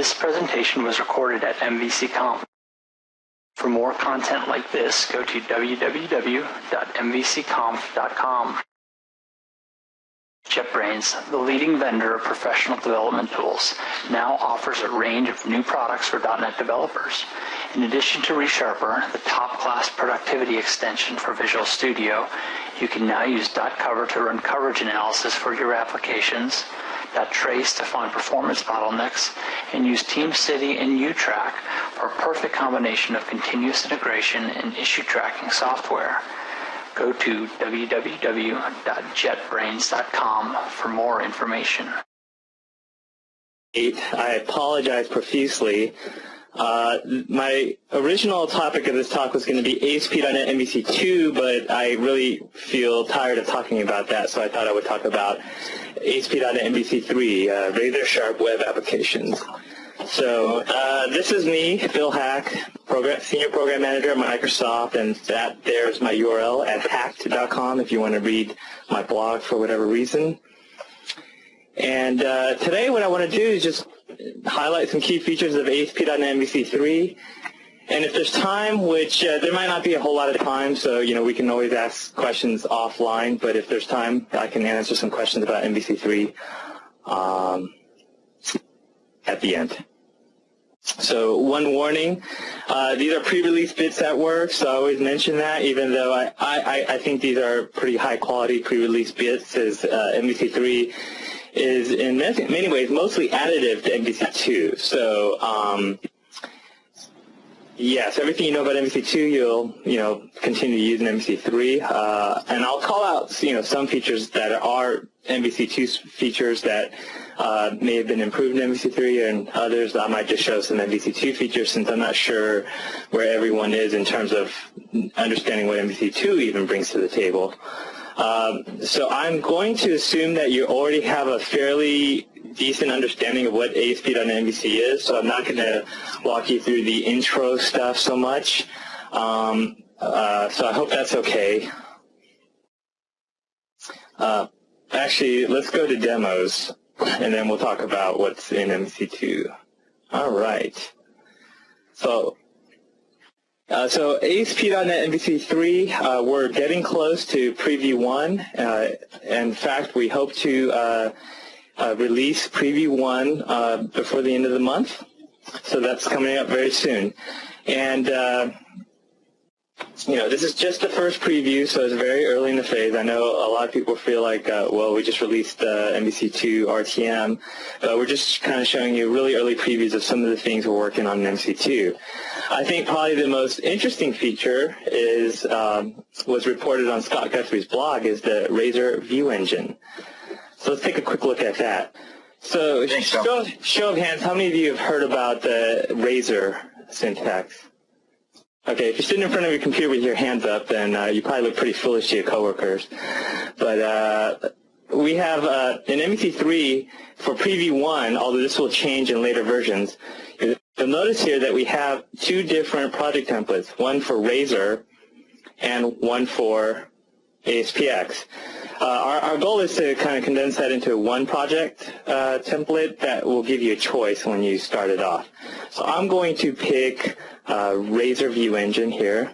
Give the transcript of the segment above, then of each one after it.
This presentation was recorded at mvc3. For more content like this, go to www.mvcconf.com. JetBrains, the leading vendor of professional development tools, now offers a range of new products for .NET developers. In addition to ReSharper, the top-class productivity extension for Visual Studio, you can now use .cover to run coverage analysis for your applications, .trace to find performance bottlenecks, and use TeamCity and UTrack for a perfect combination of continuous integration and issue tracking software. Go to www.jetbrains.com for more information. I apologize profusely. My original topic of this talk was going to be ASP.NET MVC2, but I really feel tired of talking about that, so I thought I would talk about ASP.NET MVC3, razor sharp web applications. So this is me, Bill Haack, Senior Program Manager at Microsoft, and there's my URL at haack.com if you want to read my blog for whatever reason. And today what I want to do is just highlight some key features of ASP.NET MVC3. And if there's time, which there might not be a whole lot of time, so we can always ask questions offline, but if there's time, I can answer some questions about MVC3 at the end. So one warning, these are pre-release bits at work, so I always mention that, even though I think these are pretty high-quality pre-release bits, as MVC3 is in many ways mostly additive to MVC2. So yes, everything you know about MVC2, you'll continue to use in MVC3, and I'll call out some features that are MVC2 features that may have been improved in MVC3, and others I might just show some MVC2 features since I'm not sure where everyone is in terms of understanding what MVC2 even brings to the table. So I'm going to assume that you already have a fairly decent understanding of what ASP.NET MVC is, so I'm not going to walk you through the intro stuff so much. So I hope that's okay. Actually, let's go to demos, and then we'll talk about what's in MVC2. All right. So ASP.NET MVC3, we're getting close to Preview 1. In fact, we hope to release Preview 1 before the end of the month. So that's coming up very soon. And this is just the first preview, so it's very early in the phase. I know a lot of people feel like, well, we just released MVC2 RTM. We're just kind of showing you really early previews of some of the things we're working on in MVC2. I think probably the most interesting feature was reported on Scott Guthrie's blog, is the Razor View Engine. So let's take a quick look at that. So show of hands, how many of you have heard about the Razor syntax? Okay, if you're sitting in front of your computer with your hands up, then you probably look pretty foolish to your coworkers. But we have in MVC3 for Preview 1, although this will change in later versions, you'll notice here that we have two different project templates, one for Razor and one for ASPX. Our goal is to kind of condense that into one project template that will give you a choice when you start it off. So I'm going to pick Razor View Engine here.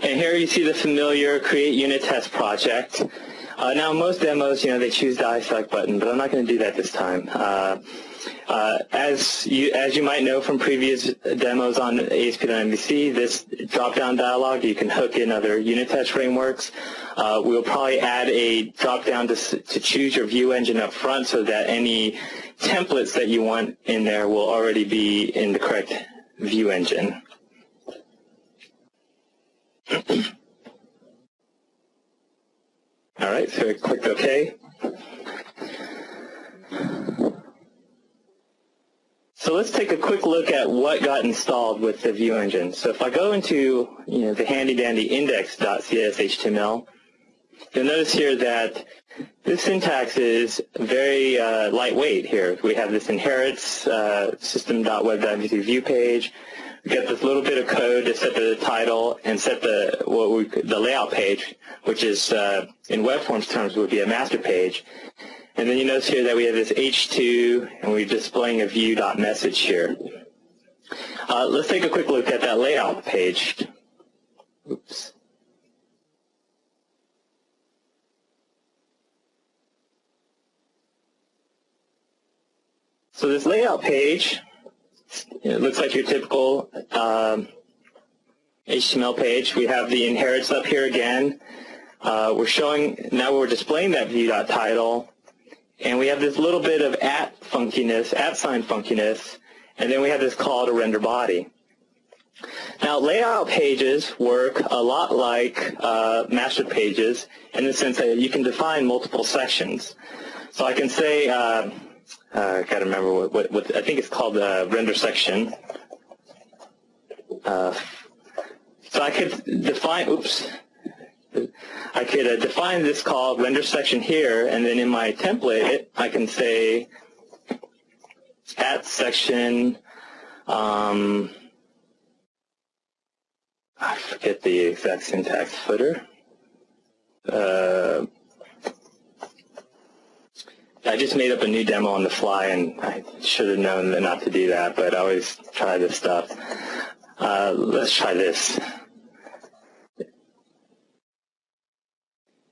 And here you see the familiar Create Unit Test project. Now most demos, they choose the iSelect button, but I'm not going to do that this time. As you might know from previous demos on ASP.NET MVC, this drop-down dialog, you can hook in other unit test frameworks. We'll probably add a drop-down to choose your view engine up front so that any templates that you want in there will already be in the correct view engine. All right, so I clicked OK. So let's take a quick look at what got installed with the view engine. So if I go into the handy-dandy index.cs HTML, you'll notice here that this syntax is very lightweight here. We have this inherits system.web.mvc view page. We get this little bit of code to set the title and set the layout page, which is in web forms terms would be a master page. And then you notice here that we have this H2, and we're displaying a view.message here. Let's take a quick look at that layout page. Oops. So this layout page, it looks like your typical HTML page. We have the inherits up here again. Now we're displaying that view.title, and we have this little bit of @ funkiness, @ sign funkiness, and then we have this call to render body. Now, layout pages work a lot like master pages in the sense that you can define multiple sections. So I can say, I got to remember what I think it's called render section. So I could define, define this call render section here, and then in my template, I can say @section. I forget the exact syntax. Footer. I just made up a new demo on the fly, and I should have known not to do that, but I always try this stuff. Let's try this.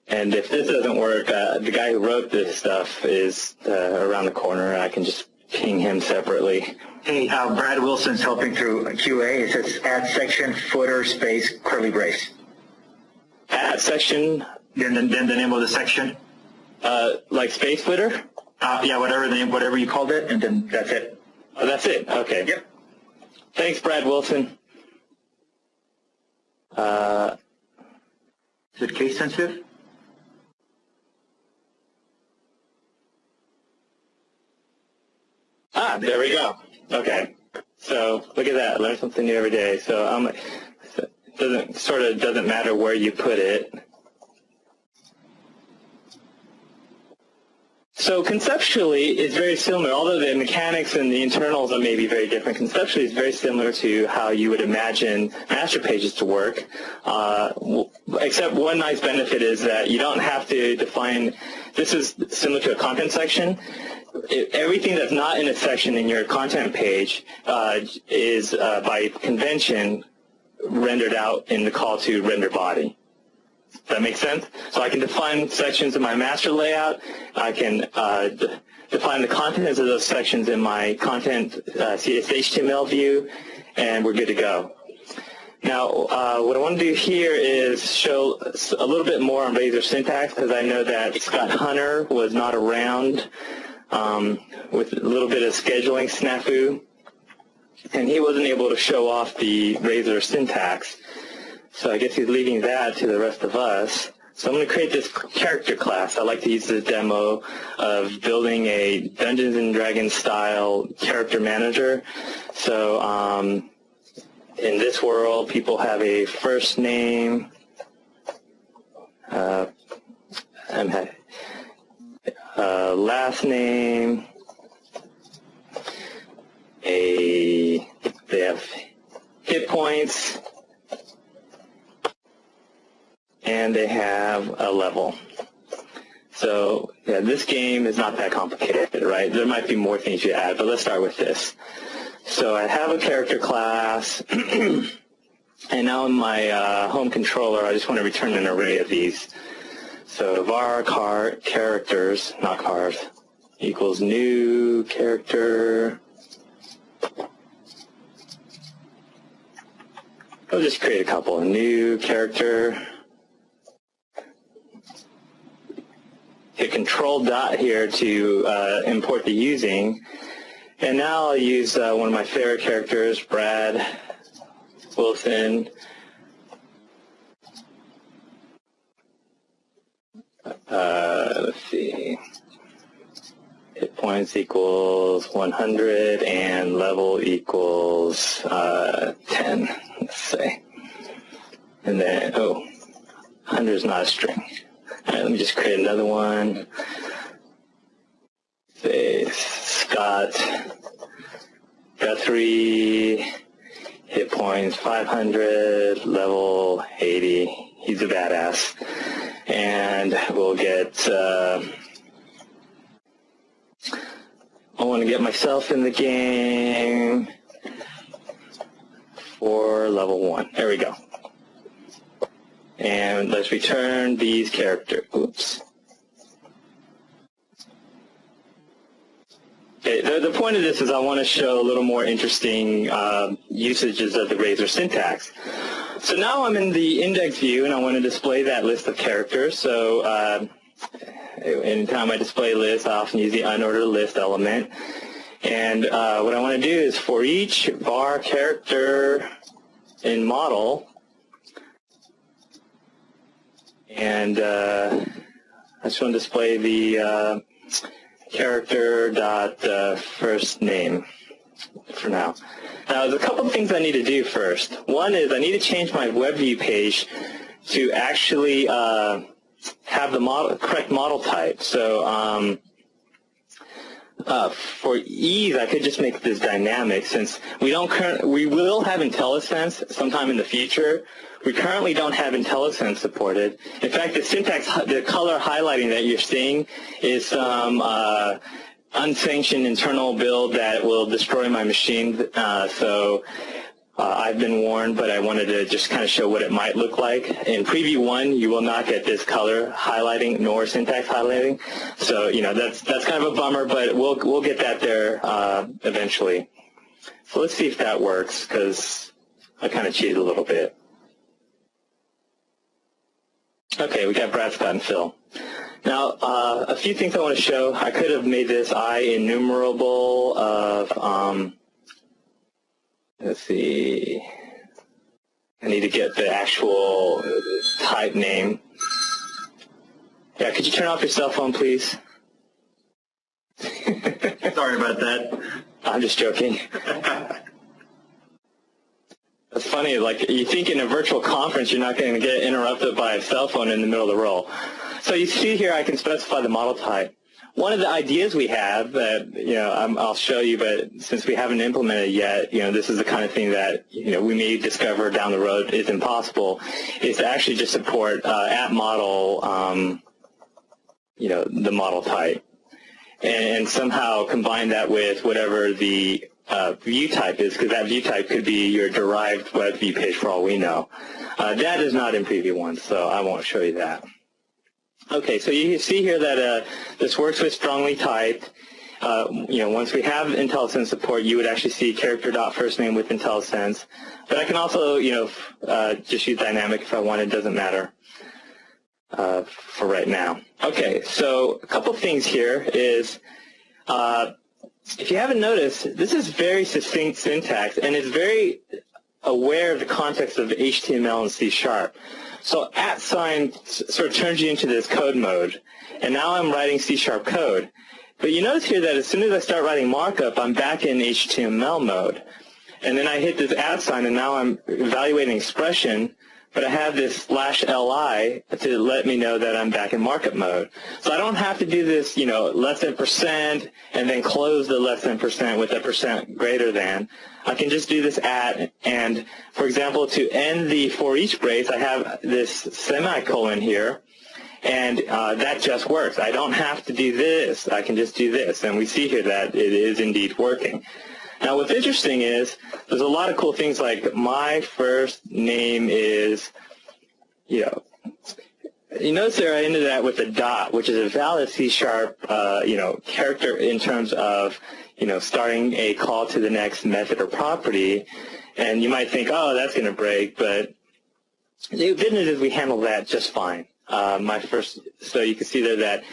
And if this doesn't work, the guy who wrote this stuff is around the corner. I can just ping him separately. Hey, Brad Wilson's helping through QA. It says @section footer space curly brace. @section. Then the name of the section. Like space footer? Yeah, whatever you called it, and then that's it. Oh, that's it. Okay. Yep. Thanks, Brad Wilson. Is it case sensitive? There we go. Okay. So look at that. Learn something new every day. So it doesn't matter where you put it. So conceptually, it's very similar. Although the mechanics and the internals are maybe very different, conceptually it's very similar to how you would imagine master pages to work, except one nice benefit is that you don't have to define, this is similar to a content section. Everything that's not in a section in your content page is, by convention, rendered out in the call to render body. Does that make sense? So I can define sections in my master layout. I can define the contents of those sections in my content HTML view, and we're good to go. Now, what I want to do here is show a little bit more on Razor syntax, because I know that Scott Hunter was not around with a little bit of scheduling snafu, and he wasn't able to show off the Razor syntax. So I guess he's leaving that to the rest of us. So I'm going to create this character class. I like to use this demo of building a Dungeons & Dragons style character manager. So in this world, people have a first name, last name, they have hit points, and they have a level. So yeah, this game is not that complicated, right? There might be more things you add, but let's start with this. So I have a character class, and now in my home controller, I just want to return an array of these. So var characters, not cars, equals new character. I'll just create a couple. New character. Hit Control dot here to import the using. And now I'll use one of my favorite characters, Brad Wilson. Let's see. Hit points equals 100 and level equals 10, let's say. And then, 100 is not a string. All right, let me just create another one. Say Scott Guthrie, hit points 500, level 80. He's a badass. And we'll get I want to get myself in the game for level 1. There we go. And let's return these characters. Oops. Okay, the point of this is I want to show a little more interesting usages of the Razor syntax. So now I'm in the index view, and I want to display that list of characters. So anytime I display lists, I often use the unordered list element. And what I want to do is for each var character in model, and I just want to display the character dot first name for now. Now, there's a couple of things I need to do first. One is I need to change my web view page to actually have the correct model type. So for ease, I could just make this dynamic since we will have IntelliSense sometime in the future. We currently don't have IntelliSense supported. In fact, the syntax, the color highlighting that you're seeing is some unsanctioned internal build that will destroy my machine. So I've been warned, but I wanted to just kind of show what it might look like. In Preview 1, you will not get this color highlighting nor syntax highlighting. So, that's kind of a bummer, but we'll get that there eventually. So let's see if that works, because I kind of cheated a little bit. Okay, we got Brad, Scott, and Phil. Now, a few things I want to show. I could have made this I enumerable of, let's see, I need to get the actual type name. Yeah, could you turn off your cell phone, please? Sorry about that. I'm just joking. It's funny, like you think in a virtual conference you're not going to get interrupted by a cell phone in the middle of the roll. So you see here I can specify the model type. One of the ideas we have that, I'll show you, but since we haven't implemented it yet, this is the kind of thing that, we may discover down the road is impossible, is to actually just support at model, the model type. And somehow combine that with whatever the view type is, because that view type could be your derived web view page for all we know. That is not in Preview 1, so I won't show you that. Okay, so you see here that this works with strongly typed. Once we have IntelliSense support, you would actually see character.firstname with IntelliSense. But I can also, just use dynamic if I want. It doesn't matter for right now. Okay, so a couple things here is, if you haven't noticed, this is very succinct syntax, and it's very aware of the context of HTML and C#. So @ sort of turns you into this code mode, and now I'm writing C# code. But you notice here that as soon as I start writing markup, I'm back in HTML mode. And then I hit this @ and now I'm evaluating expression, but I have this /li to let me know that I'm back in markup mode. So I don't have to do this, less than % and then close the less than % with a % greater than. I can just do this @ and, for example, to end the for each brace, I have this semicolon here, and that just works. I don't have to do this. I can just do this, and we see here that it is indeed working. Now, what's interesting is there's a lot of cool things like my first name is, you notice there I ended that with a dot, which is a valid C#, character in terms of, starting a call to the next method or property. And you might think, oh, that's going to break, but the good news is we handled that just fine. So you can see there that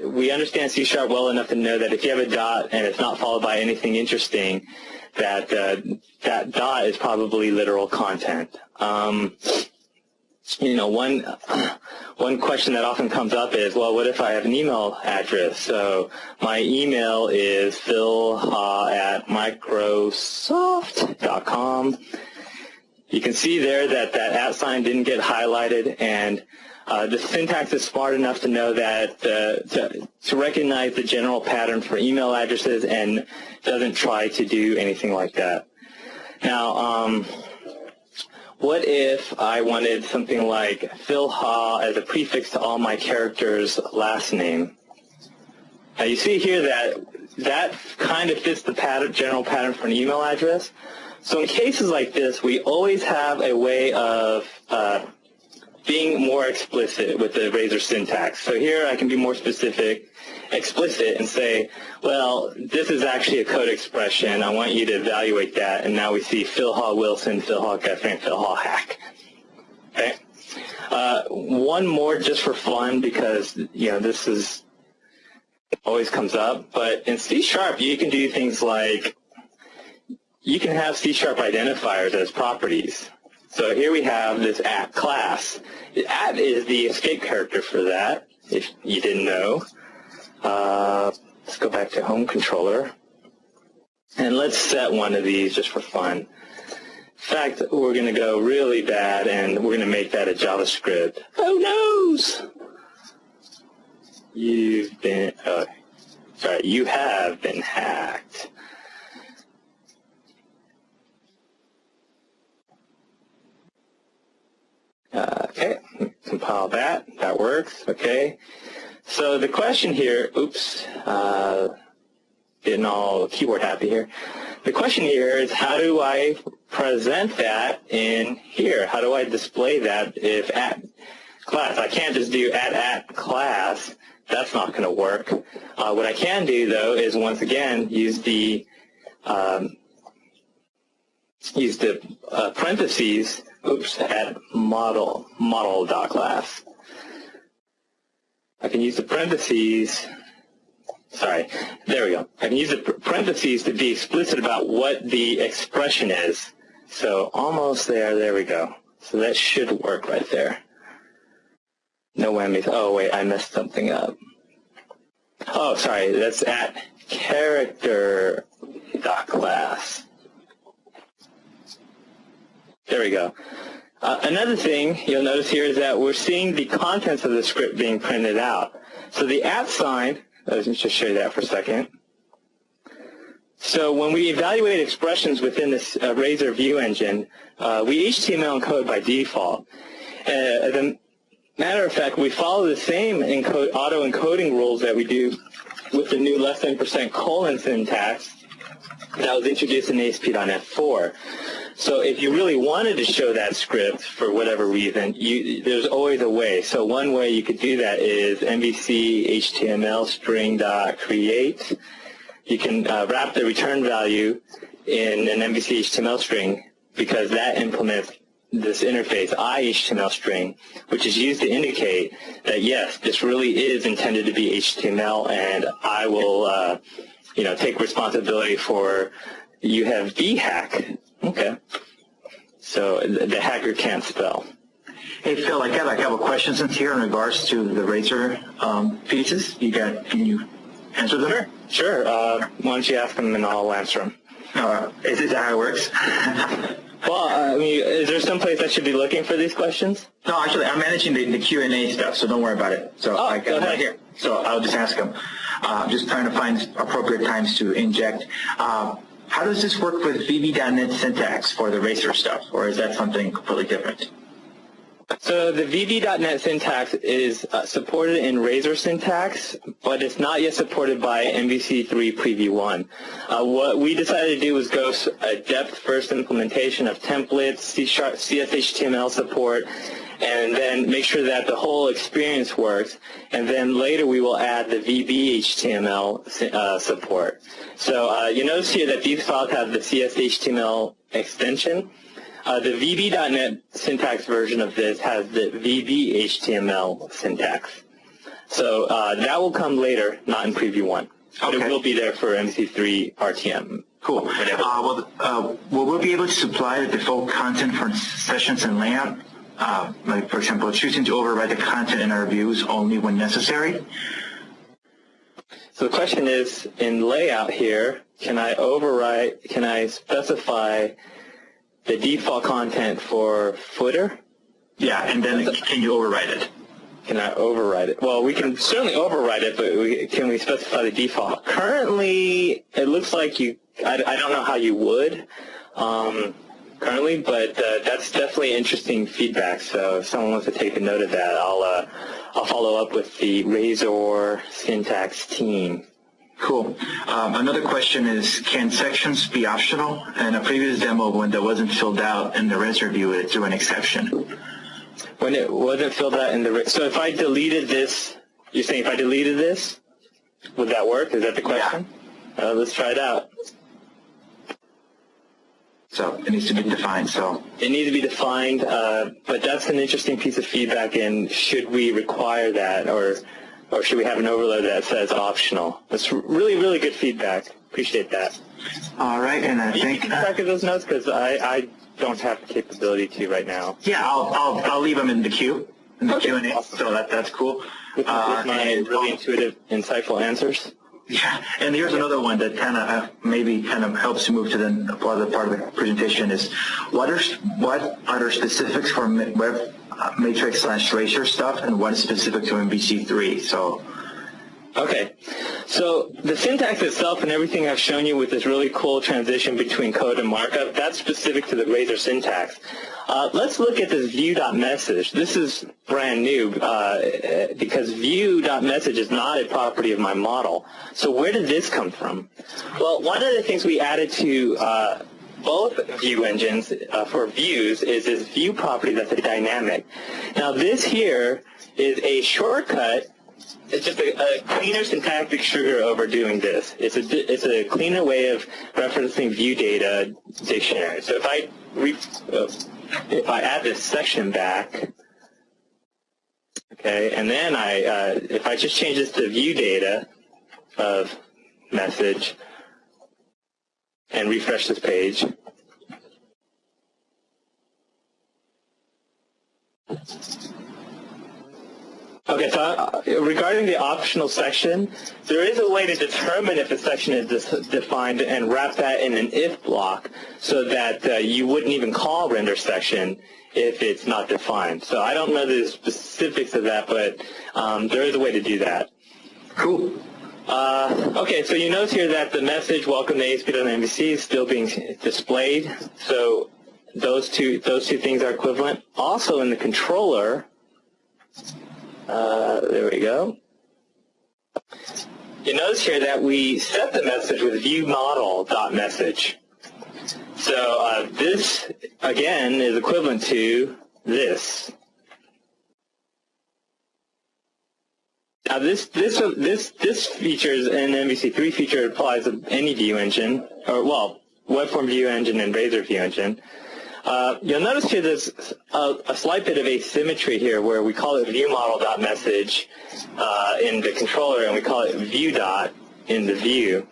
we understand C# well enough to know that if you have a dot and it's not followed by anything interesting, that that dot is probably literal content. One question that often comes up is, well, what if I have an email address? So my email is phil@microsoft.com. You can see there that that @ didn't get highlighted, and the syntax is smart enough to know that to recognize the general pattern for email addresses and doesn't try to do anything like that. Now, what if I wanted something like Phil Ha as a prefix to all my characters' last name? Now you see here that kind of fits the general pattern for an email address. So in cases like this, we always have a way of being more explicit with the Razor syntax. So here I can be more explicit and say, well, this is actually a code expression. I want you to evaluate that. And now we see Phil Hall Wilson, Phil Hall Guthrie, and Phil Hall Haack. Okay. One more just for fun because, this is always comes up. But in C# you can do things like you can have C# identifiers as properties. So here we have this @ class. @ is the escape character for that, if you didn't know. Let's go back to home controller. And let's set one of these just for fun. In fact, we're going to go really bad, and we're going to make that a JavaScript. Oh, noes! You have been hacked. Okay, compile that. That works. Okay. So the question here, oops, getting all keyboard happy here. The question here is, how do I present that in here? How do I display that if @ class? I can't just do @ class. That's not going to work. What I can do, though, is once again use the parentheses. Oops, at model.class. I can use the parentheses. Sorry, there we go. I can use the parentheses to be explicit about what the expression is. So almost there. There we go. So that should work right there. No whammies. Oh wait, I messed something up. Oh, sorry. That's at character.class. There we go. Another thing you'll notice here is that we're seeing the contents of the script being printed out. So the @ sign, let me just show you that for a second. So when we evaluate expressions within this Razor view engine, we HTML encode by default. As a matter of fact, we follow the same auto-encoding rules that we do with the new <% syntax that was introduced in ASP.NET 4. So if you really wanted to show that script for whatever reason, there's always a way. So one way you could do that is mvc HTML string.create. You can wrap the return value in an mvc HTML string because that implements this interface iHTML string, which is used to indicate that yes, this really is intended to be HTML, and I will, take responsibility for you have vhack. Okay. So the hacker can't spell. Hey, Phil, I got a couple questions in here in regards to the Razor pieces. Can you answer them? Sure. Why don't you ask them and I'll answer them. Is that how it works? Well, is there some place I should be looking for these questions? No, actually, I'm managing the Q&A stuff, so don't worry about it. So I got it right here. So I'll just ask them. I'm just trying to find appropriate times to inject. How does this work with VB.NET syntax for the Razor stuff, or is that something completely different? So the VB.NET syntax is supported in Razor syntax, but it's not yet supported by mvc3 Preview 1. What we decided to do was go a depth-first implementation of templates, CSHTML support, and then make sure that the whole experience works. And then later we will add the VB.HTML support. So you notice here that these files have the CSHTML extension. The VB.NET syntax version of this has the VB.HTML syntax. So that will come later, not in Preview 1. But it will be there for mvc3 RTM. Cool. Will we be able to supply the default content for sessions and layout? Like, for example, choosing to override the content in our views only when necessary? So the question is, in layout here, can I specify the default content for footer? Yeah, and then can you override it? Can I override it? Well, we can certainly override it, but can we specify the default? Currently, it looks like I don't know how you would. currently, but that's definitely interesting feedback. So if someone wants to take a note of that, I'll follow up with the Razor syntax team. Cool. Another question is, can sections be optional? In a previous demo, when that wasn't filled out in the Razor view, it threw an exception. When it wasn't filled out in the... So if I deleted this, you're saying if I deleted this, would that work? Is that the question? Yeah. Let's try it out. So it needs to be defined. So it needs to be defined, but that's an interesting piece of feedback, and should we require that, or should we have an overload that says optional? That's really, really good feedback. Appreciate that. All right, and I think... Keep track of those notes, because I don't have the capability to right now. Yeah, I'll leave them in the queue, Q&A, awesome. So that's cool. With my really intuitive, insightful answers. Yeah, and here's another one that kind of maybe helps you move to the other part of the presentation is, what are specifics for web matrix/Razor stuff, and what is specific to mvc3? So, okay, so the syntax itself and everything I've shown you with this really cool transition between code and markup, that's specific to the Razor syntax. Let's look at this view.message. This is brand new because view.message is not a property of my model. So where did this come from? Well, one of the things we added to both view engines for views is this view property that's a dynamic. Now this here is a shortcut. It's just a cleaner syntactic sugar over doing this. It's a cleaner way of referencing view data dictionary. So if I add this section back, okay, and then if I just change this to view data of message and refresh this page, okay, so regarding the optional section, there is a way to determine if a section is defined and wrap that in an if block so that you wouldn't even call render section if it's not defined. So I don't know the specifics of that, but there is a way to do that. Cool. Okay, so you notice here that the message "Welcome to ASP.MVC" is still being displayed. So those two things are equivalent. Also in the controller. There we go. You notice here that we set the message with viewModel.message. So this, again, is equivalent to this. Now this features an MVC3 feature applies to any view engine, or well, web form view engine and Razor view engine. You'll notice here there's a slight bit of asymmetry here where we call it viewModel.message in the controller and we call it view.dot in the view.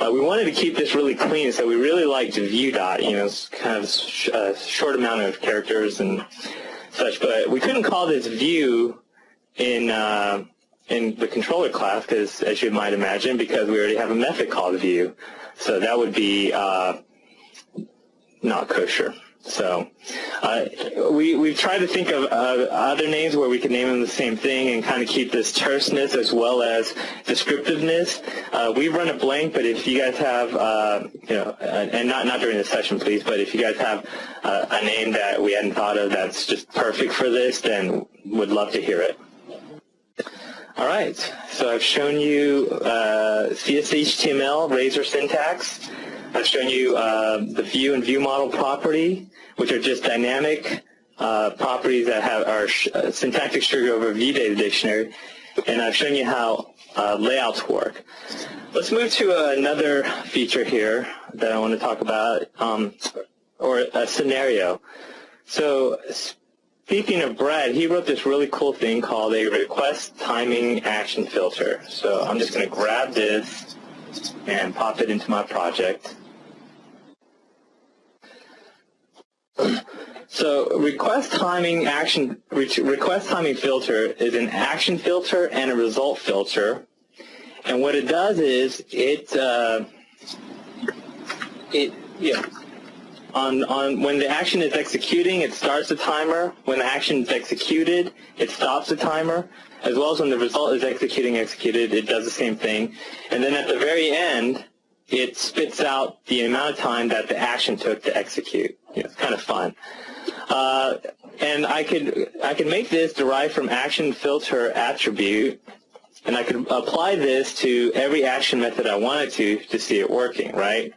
We wanted to keep this really clean, so we really liked view.dot, it's kind of a short amount of characters and such, but we couldn't call this view in the controller class, because, as you might imagine, because we already have a method called view. So that would be not kosher. So we've tried to think of other names where we can name them the same thing and kind of keep this terseness as well as descriptiveness. We've run a blank, but if you guys have, and not during the session, please, but if you guys have a name that we hadn't thought of that's just perfect for this, then would love to hear it. All right, so I've shown you CSHTML, Razor syntax. I've shown you the view and view model property, which are just dynamic properties that are syntactic sugar over view data dictionary, and I've shown you how layouts work. Let's move to another feature here that I want to talk about, or a scenario. So speaking of Brad, he wrote this really cool thing called a request timing action filter. So I'm just going to grab this and pop it into my project. So request timing filter is an action filter and a result filter, and what it does is when the action is executing, it starts the timer. When the action is executed, it stops the timer. As well as when the result is executed, it does the same thing. And then at the very end, it spits out the amount of time that the action took to execute. It's kind of fun. And I could make this derived from action filter attribute, and I could apply this to every action method I wanted to see it working, right?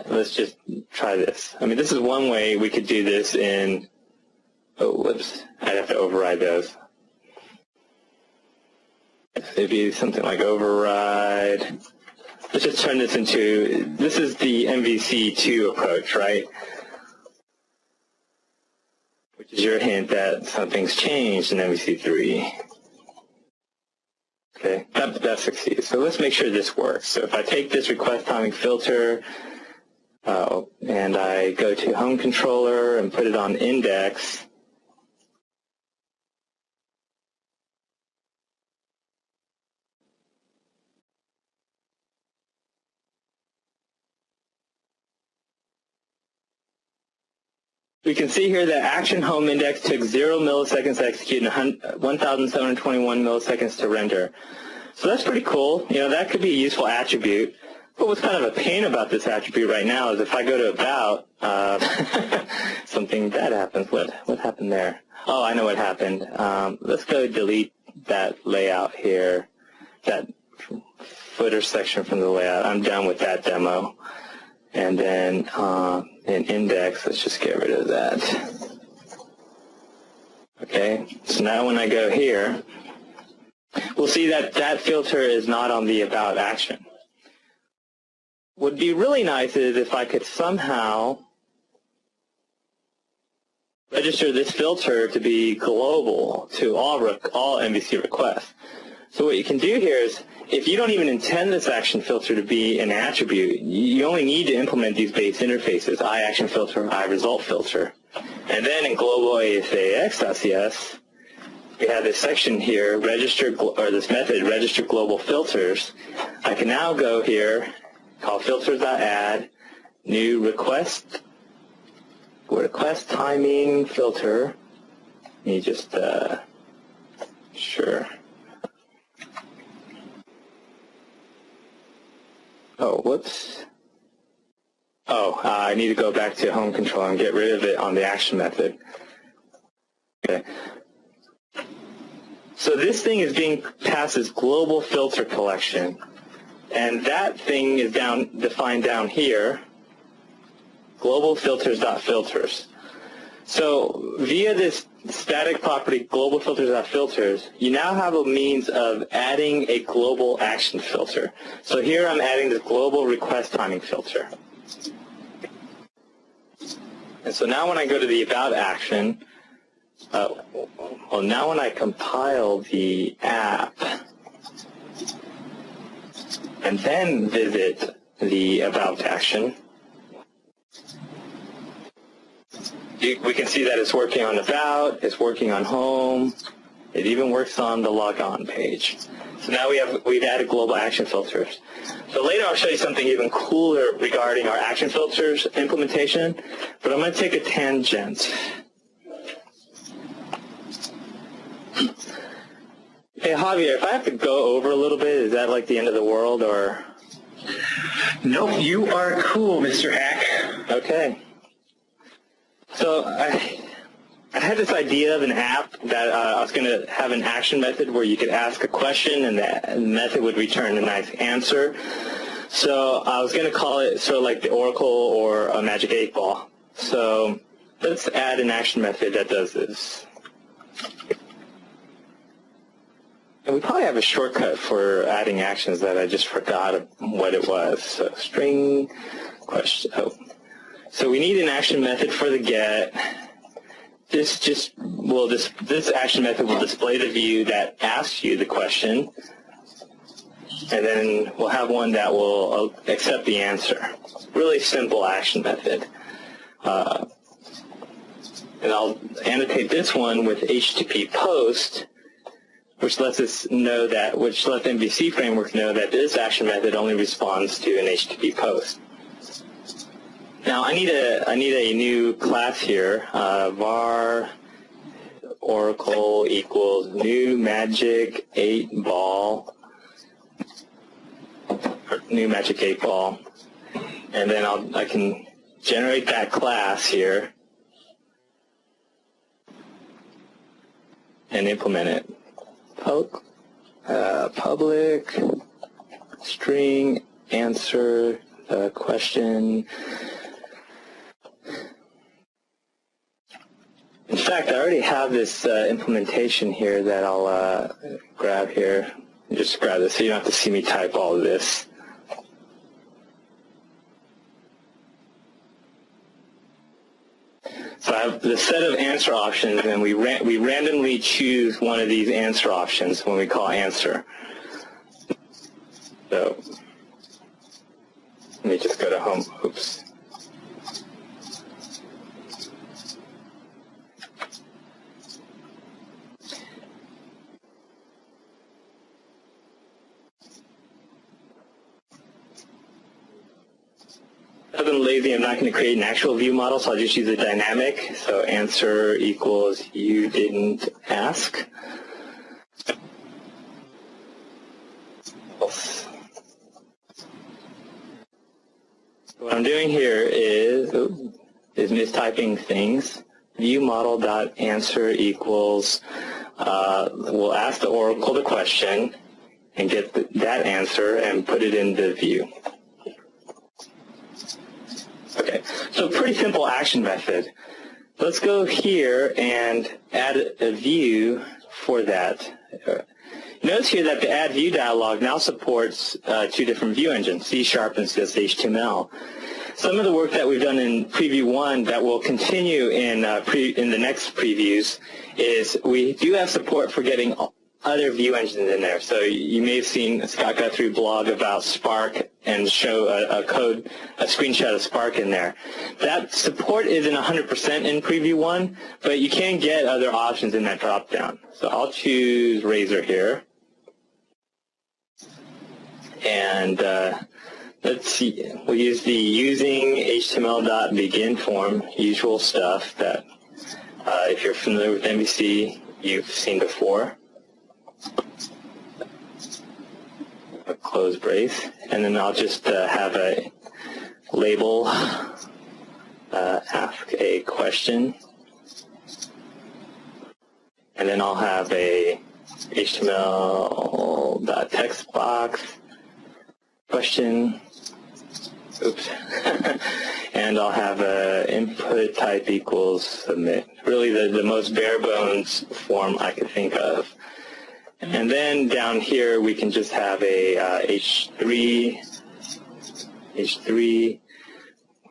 Let's just try this. I mean, this is one way we could do this in, oh, whoops, I'd have to override those. Maybe something like override. Let's just turn this into, this is the mvc3 approach, right? Which is your hint that something's changed in mvc3. Okay, that succeeds. So let's make sure this works. So if I take this request timing filter and I go to home controller and put it on index, we can see here that action home index took 0 milliseconds to execute and 1,721 milliseconds to render. So that's pretty cool. That could be a useful attribute. But what's kind of a pain about this attribute right now is if I go to about, something bad happens. What happened there? Oh, I know what happened. Let's go delete that layout here, that footer section from the layout. I'm done with that demo. And then in index, let's just get rid of that. Okay, so now when I go here, we'll see that that filter is not on the about action. What would be really nice is if I could somehow register this filter to be global to all MVC requests. So what you can do here is, if you don't even intend this action filter to be an attribute, you only need to implement these base interfaces, iActionFilter, iResultFilter. And then in global ASAX.cs, we have this section here, this method, register global filters. I can now go here, call filters.add, new request timing filter. Let me just, sure. Oh, whoops. Oh, I need to go back to home control and get rid of it on the action method. Okay. So this thing is being passed as global filter collection. And that thing is defined down here, global filters.filters. So via this static property, global filters.filters, you now have a means of adding a global action filter. So here I'm adding the global request timing filter. And so now when I go to the about action, well, now when I compile the app and then visit the about action, we can see that it's working on about, it's working on home, it even works on the logon page. So now we've added global action filters. So later I'll show you something even cooler regarding our action filters implementation, but I'm going to take a tangent. Hey Javier, if I have to go over a little bit, is that like the end of the world, or? Nope, you are cool, Mr. Hack. Okay. So I had this idea of an app that I was going to have an action method where you could ask a question and the method would return a nice answer. So I was going to call it sort of like the Oracle or a Magic 8-Ball. So let's add an action method that does this. And we probably have a shortcut for adding actions that I just forgot what it was. So string question. Oh. So we need an action method for the get. This action method will display the view that asks you the question, and then we'll have one that will accept the answer. Really simple action method. And I'll annotate this one with HTTP post, which lets us know that, which lets MVC framework know that this action method only responds to an HTTP post. Now I need a new class here, var Oracle equals new magic 8-ball. new magic 8 ball, and then I can generate that class here and implement it. Public string answer the question. In fact, I already have this implementation here that I'll grab here. Just grab this so you don't have to see me type all of this. So I have the set of answer options, and we randomly choose one of these answer options when we call answer. So let me just go to home. Oops. Other than lazy, I'm not going to create an actual view model, so I'll just use a dynamic. So answer equals you didn't ask. What I'm doing here is mistyping things. View model dot answer equals, we'll ask the oracle the question and get that answer and put it in the view. Okay, so pretty simple action method. Let's go here and add a view for that. Notice here that the Add View dialog now supports two different view engines, C# and CSS/HTML. Some of the work that we've done in Preview 1 that will continue in the next previews is we do have support for getting other view engines in there. So you may have seen Scott Guthrie's blog about Spark and show a screenshot of Spark in there. That support isn't 100% in Preview 1, but you can get other options in that drop-down. So I'll choose Razor here. And let's see, we'll use the using HTML.begin form, usual stuff that if you're familiar with MVC, you've seen before. A close brace, and then I'll just have a label, ask a question, and then I'll have a HTML.text box, question, oops, and I'll have a input type equals submit. Really the most bare bones form I could think of. And then down here we can just have a H3.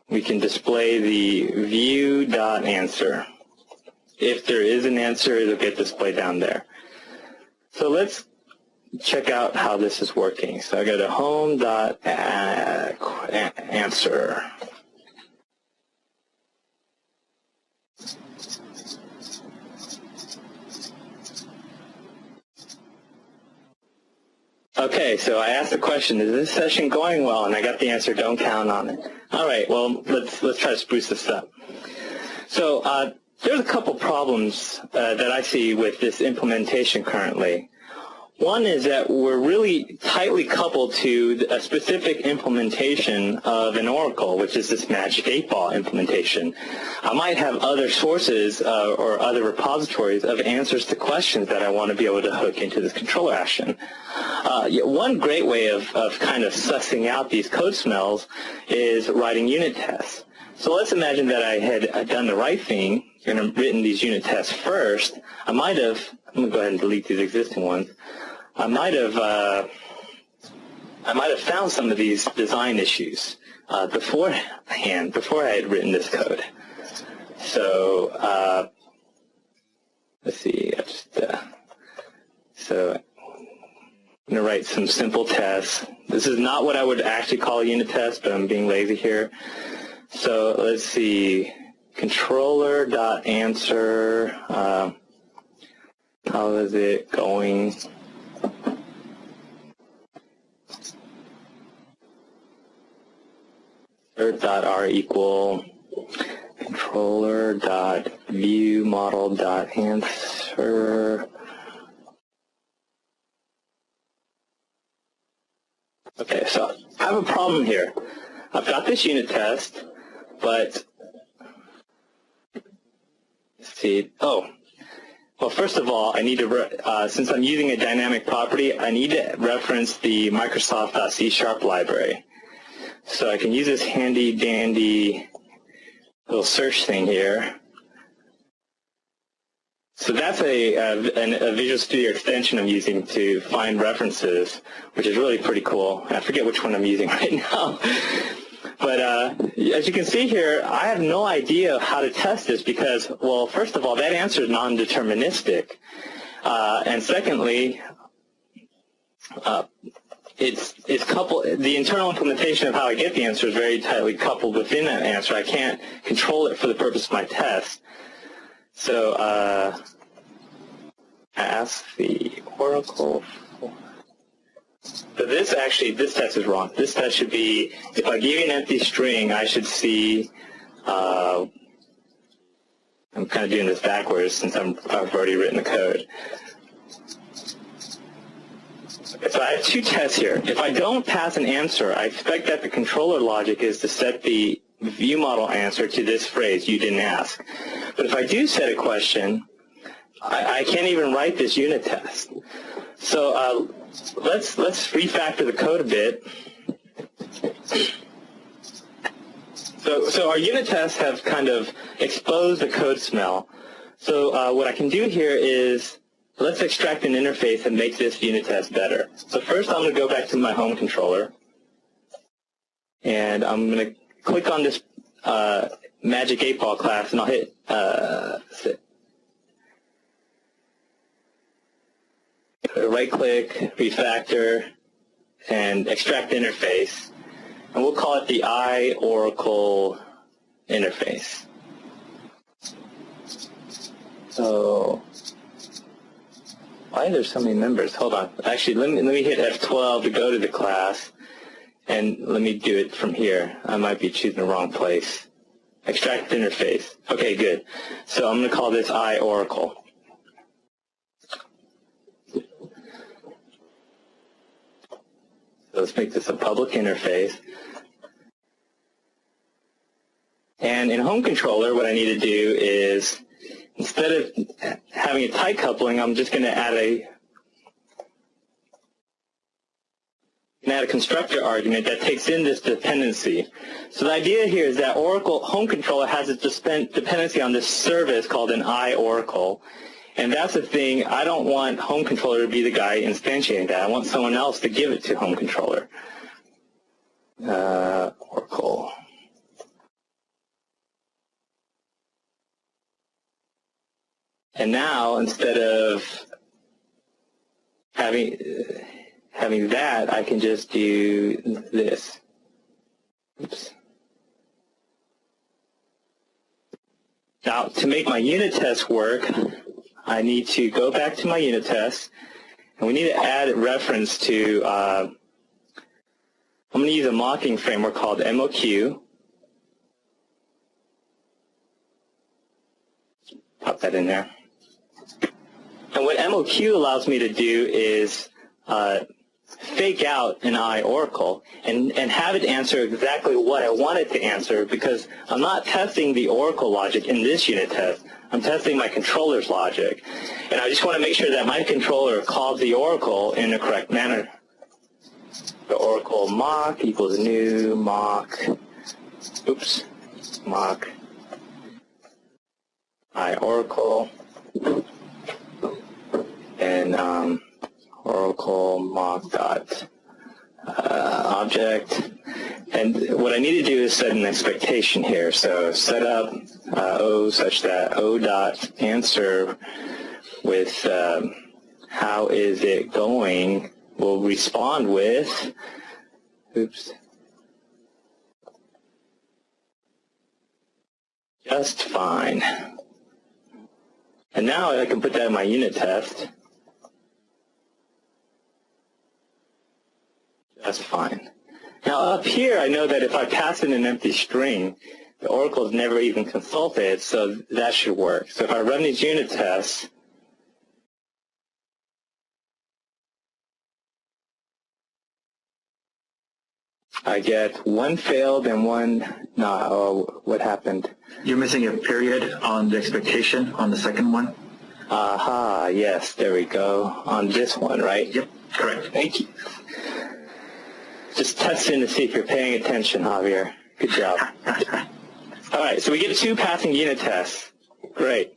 We can display the view.answer. If there is an answer, it'll get displayed down there. So let's check out how this is working. So I go to home.answer. Okay, so I asked the question, is this session going well? And I got the answer, don't count on it. All right, well, let's try to spruce this up. So there's a couple problems that I see with this implementation currently. One is that we're really tightly coupled to a specific implementation of an oracle, which is this magic 8-ball implementation. I might have other sources or other repositories of answers to questions that I want to be able to hook into this controller action. One great way of kind of sussing out these code smells is writing unit tests. So let's imagine that I had done the right thing and written these unit tests first. I'm going to go ahead and delete these existing ones. I might have found some of these design issues beforehand, before I had written this code. So let's see. So I'm going to write some simple tests. This is not what I would actually call a unit test, but I'm being lazy here. So let's see. Controller.answer. How is it going? Assert.r equal controller.view model.answer. Okay, so I have a problem here. I've got this unit test, but let's see. Oh, well, first of all, I need to, since I'm using a dynamic property, I need to reference the Microsoft.C# library. So I can use this handy dandy little search thing here. So that's a Visual Studio extension I'm using to find references, which is really pretty cool. I forget which one I'm using right now. But as you can see here, I have no idea how to test this because, well, first of all, that answer is non-deterministic. And secondly, it's coupled, the internal implementation of how I get the answer is very tightly coupled within that answer. I can't control it for the purpose of my test. So ask the Oracle. So this test is wrong. This test should be, if I give you an empty string, I should see, I'm kind of doing this backwards since I've already written the code. So I have two tests here. If I don't pass an answer, I expect that the controller logic is to set the view model answer to this phrase, you didn't ask. But if I do set a question, I can't even write this unit test. So let's refactor the code a bit. So our unit tests have kind of exposed the code smell. So what I can do here is let's extract an interface and make this unit test better. So first I'm going to go back to my home controller, and I'm going to click on this Magic 8-Ball class, and I'll hit right-click, refactor, and extract interface. And we'll call it the iOracle interface. So why are there so many members? Hold on. Actually, let me hit F12 to go to the class, and let me do it from here. I might be choosing the wrong place. Extract interface. Okay, good. So I'm going to call this iOracle. So let's make this a public interface. And in home controller, what I need to do is, instead of having a tight coupling, I'm just going to add a constructor argument that takes in this dependency. So the idea here is that Oracle home controller has a dependency on this service called an iOracle. And that's the thing, I don't want home controller to be the guy instantiating that. I want someone else to give it to home controller. Oracle. And now, instead of having that, I can just do this. Oops. Now, to make my unit test work, I need to go back to my unit test, and we need to add a reference to, I'm going to use a mocking framework called MOQ. Pop that in there. And what MOQ allows me to do is fake out an iOracle and have it answer exactly what I want it to answer, because I'm not testing the Oracle logic in this unit test. I'm testing my controller's logic. And I just want to make sure that my controller calls the Oracle in the correct manner. The Oracle mock equals new mock, oops, mock iOracle, and Oracle mock dot object. And what I need to do is set an expectation here. So set up O such that O dot answer with how is it going will respond with, oops, just fine. And now I can put that in my unit test. Just fine. Now up here, I know that if I pass in an empty string, the Oracle is never even consulted, so that should work. So if I run these unit tests, I get one failed and one, no, oh, what happened? You're missing a period on the expectation on the second one? Aha, yes, there we go. On this one, right? Yep, correct. Thank you. Just testing to see if you're paying attention, Javier. Good job. All right, so we get 2 passing unit tests. Great.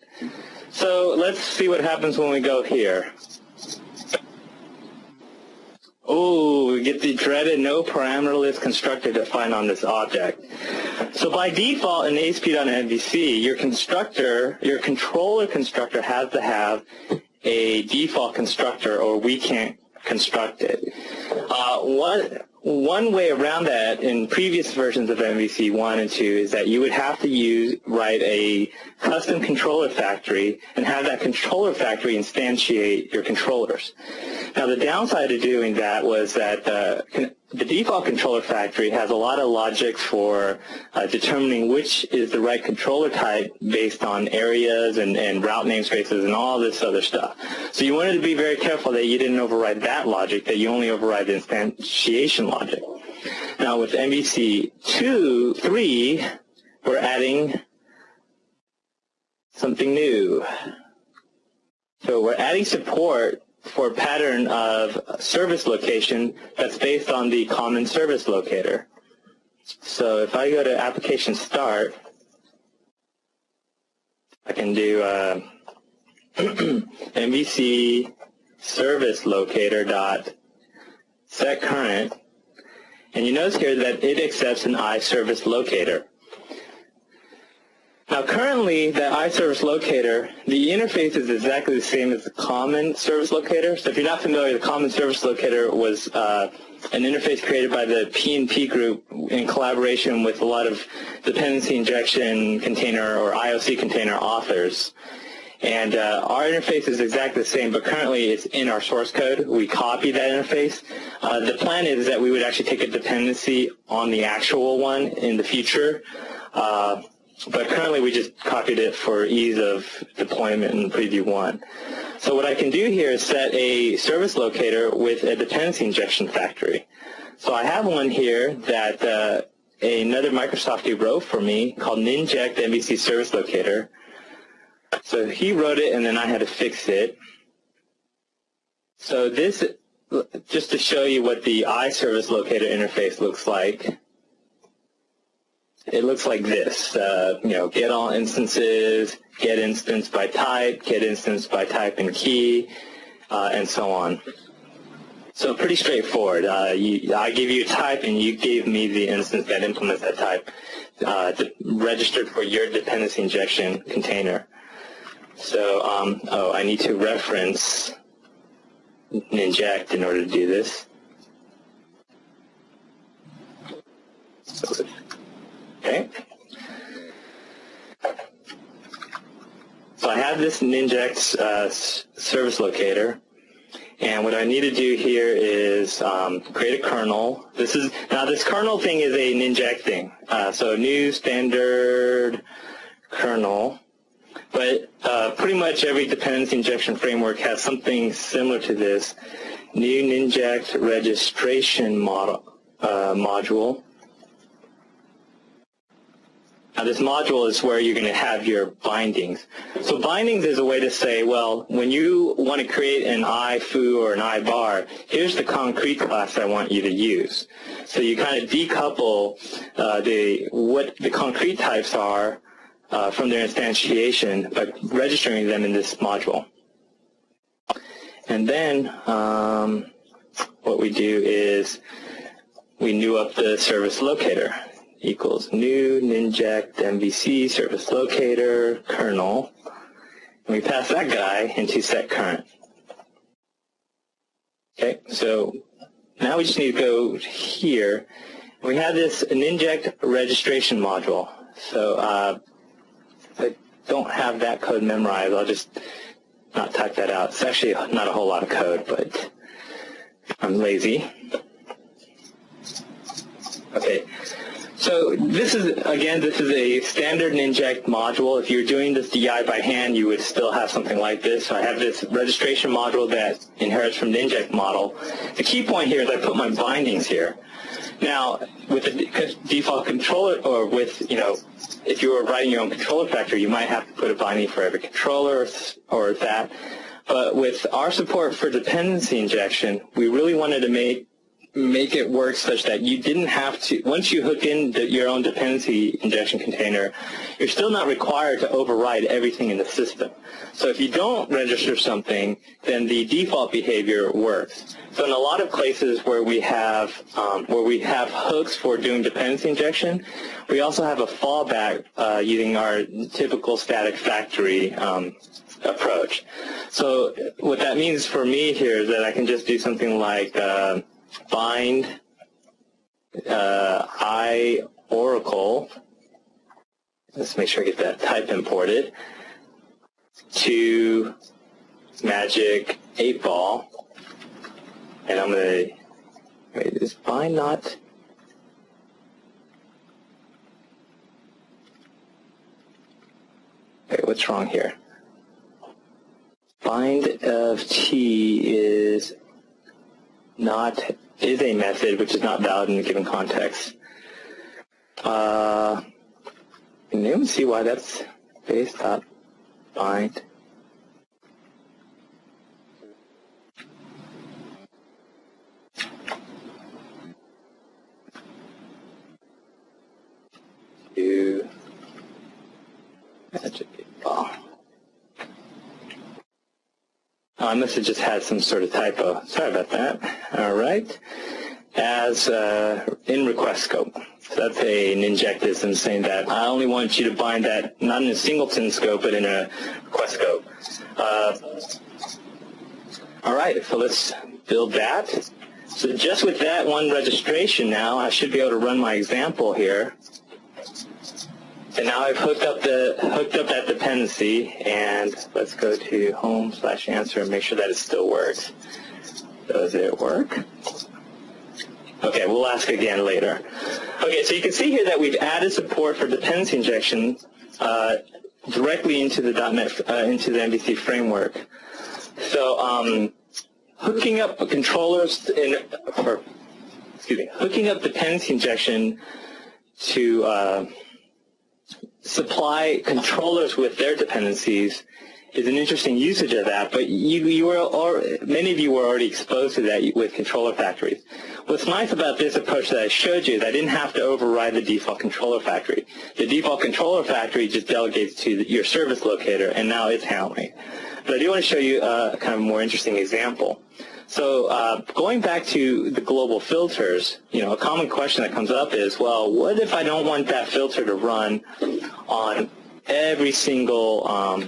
So let's see what happens when we go here. Oh, we get the dreaded no parameter list constructor defined on this object. So by default in ASP.NET MVC, your controller constructor has to have a default constructor or we can't construct it. One way around that in previous versions of MVC 1 and 2 is that you would have to write a custom controller factory and have that controller factory instantiate your controllers. Now the downside of doing that was that the default controller factory has a lot of logic for determining which is the right controller type based on areas and route namespaces and all this other stuff. So you wanted to be very careful that you didn't override that logic, that you only override the instantiation logic. Now with MVC 3, we're adding something new. So we're adding support for a pattern of service location that's based on the common service locator. So if I go to application start, I can do MVC service locator dot set current, and you notice here that it accepts an iService locator. Now currently, the iService locator, the interface is exactly the same as the common service locator. So if you're not familiar, the common service locator was an interface created by the P&P group in collaboration with a lot of dependency injection container or IOC container authors. And our interface is exactly the same, but currently it's in our source code. We copy that interface. The plan is that we would actually take a dependency on the actual one in the future. But currently we just copied it for ease of deployment in Preview 1. So what I can do here is set a service locator with a dependency injection factory. So I have one here that another Microsoft dude wrote for me called ninject MVC service locator. So he wrote it and then I had to fix it. So this, just to show you what the iService locator interface looks like. It looks like this, get all instances, get instance by type, get instance by type and key, and so on. So pretty straightforward. I give you a type and you gave me the instance that implements that type, registered for your dependency injection container. So, I need to reference inject in order to do this. Okay. So I have this ninject service locator, and what I need to do here is create a kernel. This kernel thing is a ninject thing. So new standard kernel, but pretty much every dependency injection framework has something similar to this. New ninject registration module. Now this module is where you're going to have your bindings. So bindings is a way to say, well, when you want to create an iFoo or an iBar, here's the concrete class I want you to use. So you kind of decouple what the concrete types are from their instantiation by registering them in this module. And then what we do is we new up the service locator. Equals new ninject MVC service locator kernel, and we pass that guy into set current. Okay, so now we just need to go here. We have this ninject registration module. So I don't have that code memorized. I'll just not type that out. It's actually not a whole lot of code, but I'm lazy. Okay. So this is a standard ninject module. If you're doing this DI by hand, you would still have something like this. So I have this registration module that inherits from the ninject model. The key point here is I put my bindings here. Now, with the default controller, or with, if you were writing your own controller factory, you might have to put a binding for every controller or that. But with our support for dependency injection, we really wanted to make it work such that you didn't have to, once you hook in your own dependency injection container, you're still not required to override everything in the system. So if you don't register something, then the default behavior works. So in a lot of places where we have hooks for doing dependency injection, we also have a fallback using our typical static factory approach. So what that means for me here is that I can just do something like bind I Oracle, let's make sure I get that type imported, to magic 8-ball, and I'm going to, wait, is bind not, wait, what's wrong here? Bind of T is a method which is not valid in a given context. Can anyone see why that's based up? Bind. To magic 8-ball. I must have just had some sort of typo. Sorry about that. All right. As in request scope. So that's an injectism saying that I only want you to bind that not in a singleton scope, but in a request scope. All right. So let's build that. So just with that one registration now, I should be able to run my example here. And now I've hooked up that dependency, and let's go to home/answer and make sure that it still works. Does it work? Okay, we'll ask again later. Okay, so you can see here that we've added support for dependency injection directly into the .NET into the MVC framework. So hooking up controllers hooking up dependency injection to supply controllers with their dependencies is an interesting usage of that, but many of you were already exposed to that with controller factories. What's nice about this approach that I showed you is I didn't have to override the default controller factory. The default controller factory just delegates to your service locator, and now it's handling. But I do want to show you kind of a more interesting example. So going back to the global filters, a common question that comes up is, well, what if I don't want that filter to run on every single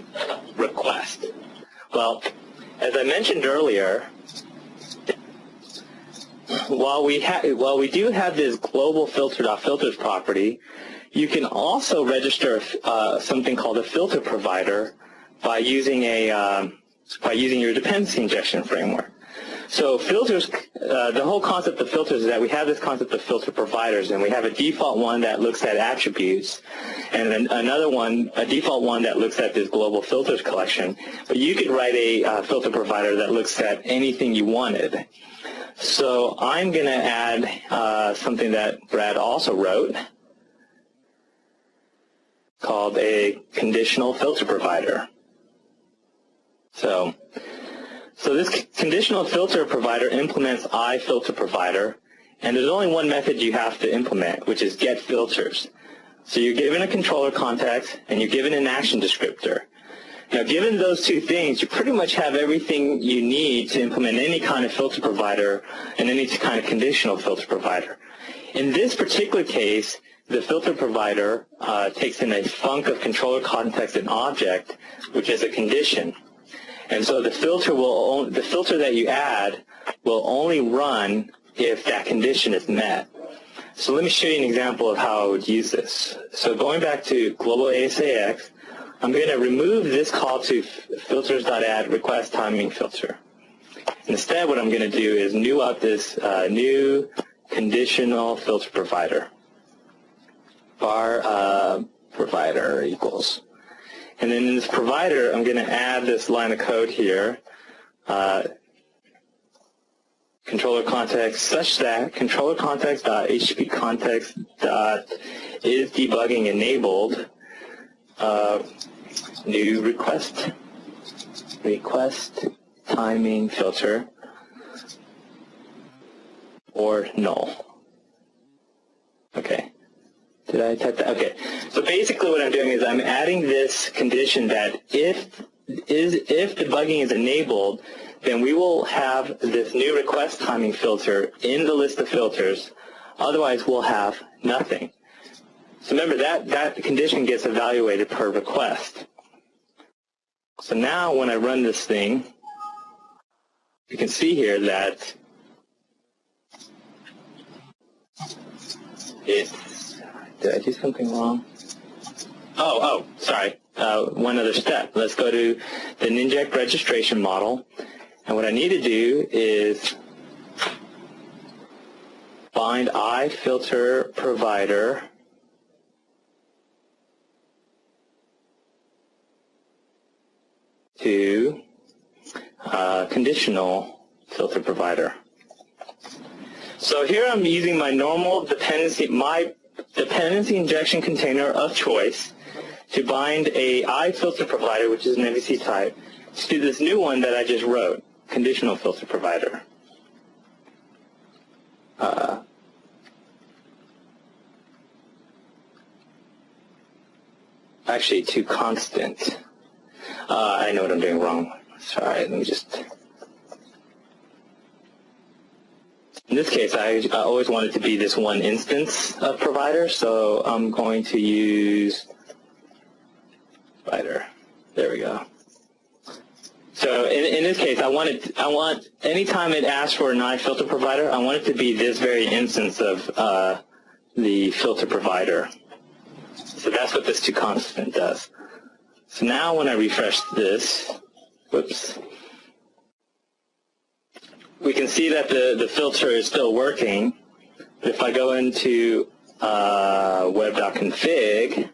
request? Well, as I mentioned earlier, while we do have this global filter.filters property, you can also register something called a filter provider by using your dependency injection framework. So filters, the whole concept of filters is that we have this concept of filter providers, and we have a default one that looks at attributes, and another one, a default one that looks at this global filters collection. But you could write a filter provider that looks at anything you wanted. So I'm going to add something that Brad also wrote called a conditional filter provider. So this conditional filter provider implements iFilterProvider, and there's only one method you have to implement, which is getFilters. So you're given a controller context, and you're given an action descriptor. Now, given those two things, you pretty much have everything you need to implement any kind of filter provider and any kind of conditional filter provider. In this particular case, the filter provider takes in a func of controller context and object, which is a condition. And so the filter that you add will only run if that condition is met. So let me show you an example of how I would use this. So going back to global ASAX, I'm going to remove this call to filters.add request timing filter. Instead, what I'm going to do is new up this new conditional filter provider. Var provider equals. And then in this provider, I'm going to add this line of code here. controller context such that controller context.http context is debugging enabled new request timing filter or null. Okay. Did I type that? Okay. So basically what I'm doing is I'm adding this condition that if debugging is enabled, then we will have this new request timing filter in the list of filters. Otherwise, we'll have nothing. So remember, that condition gets evaluated per request. So now when I run this thing, you can see here that did I do something wrong? Oh, sorry. One other step. Let's go to the Ninject registration model. And what I need to do is bind iFilterProvider to conditional filter provider. So here I'm using my normal dependency injection container of choice to bind a iFilter provider, which is an MVC type, to this new one that I just wrote, conditional filter provider. Actually, to constant. I know what I'm doing wrong. Sorry, let me just... In this case, I always want it to be this one instance of provider, so I'm going to use provider. There we go. So in this case, I want anytime it asks for an iFilter provider, I want it to be this very instance of the filter provider. So that's what this toConstant does. So now when I refresh this, whoops, we can see that the filter is still working. But if I go into web.config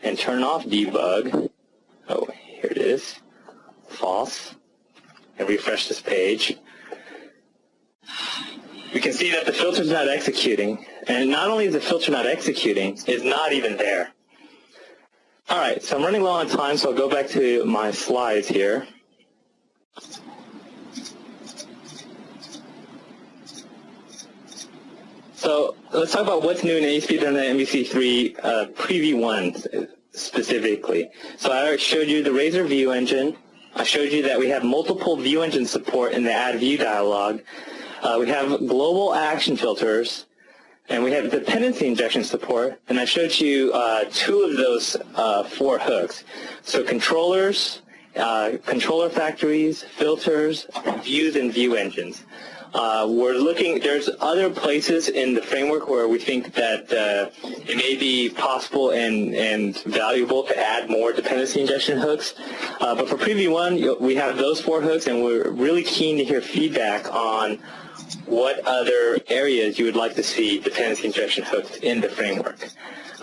and turn off debug, oh, here it is, false, and refresh this page, we can see that the filter is not executing. And not only is the filter not executing, it's not even there. All right, so I'm running low on time, so I'll go back to my slides here. So let's talk about what's new in ASP.NET mvc3 Preview 1 specifically. So I already showed you the Razor View Engine. I showed you that we have multiple view engine support in the Add View dialog. We have global action filters, and we have dependency injection support. And I showed you two of those 4 hooks. So controllers, controller factories, filters, views, and view engines. We're looking, there's other places in the framework where we think that it may be possible and valuable to add more dependency injection hooks. But for Preview 1, we have those 4 hooks, and we're really keen to hear feedback on what other areas you would like to see dependency injection hooks in the framework.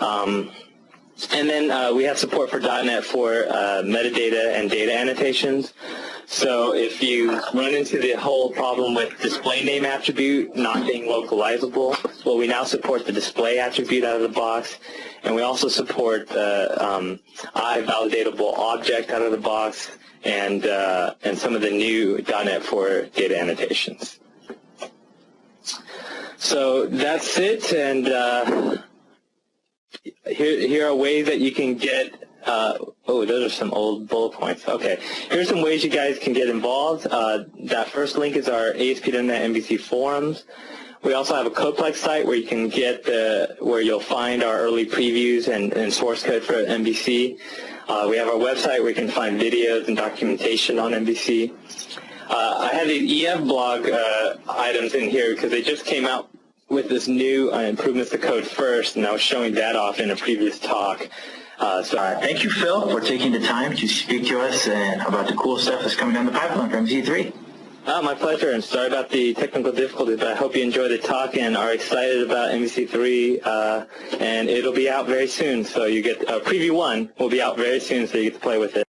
And then we have support for .NET for metadata and data annotations. So if you run into the whole problem with display name attribute not being localizable, well, we now support the display attribute out of the box, and we also support iValidatable object out of the box, and some of the new .NET for data annotations. So that's it, and here are ways that you can get, oh, those are some old bullet points. Okay, here's some ways you guys can get involved. That first link is our ASP.NET MVC forums. We also have a Codeplex site where you can get where you'll find our early previews and source code for MVC. We have our website where you can find videos and documentation on MVC. I have these EF blog items in here because they just came out with this new improvements to code first, and I was showing that off in a previous talk. Thank you, Phil, for taking the time to speak to us about the cool stuff that's coming down the pipeline for MVC3. My pleasure, and sorry about the technical difficulties, but I hope you enjoyed the talk and are excited about MVC3, and it'll be out very soon, so you get Preview 1 will be out very soon, so you get to play with it.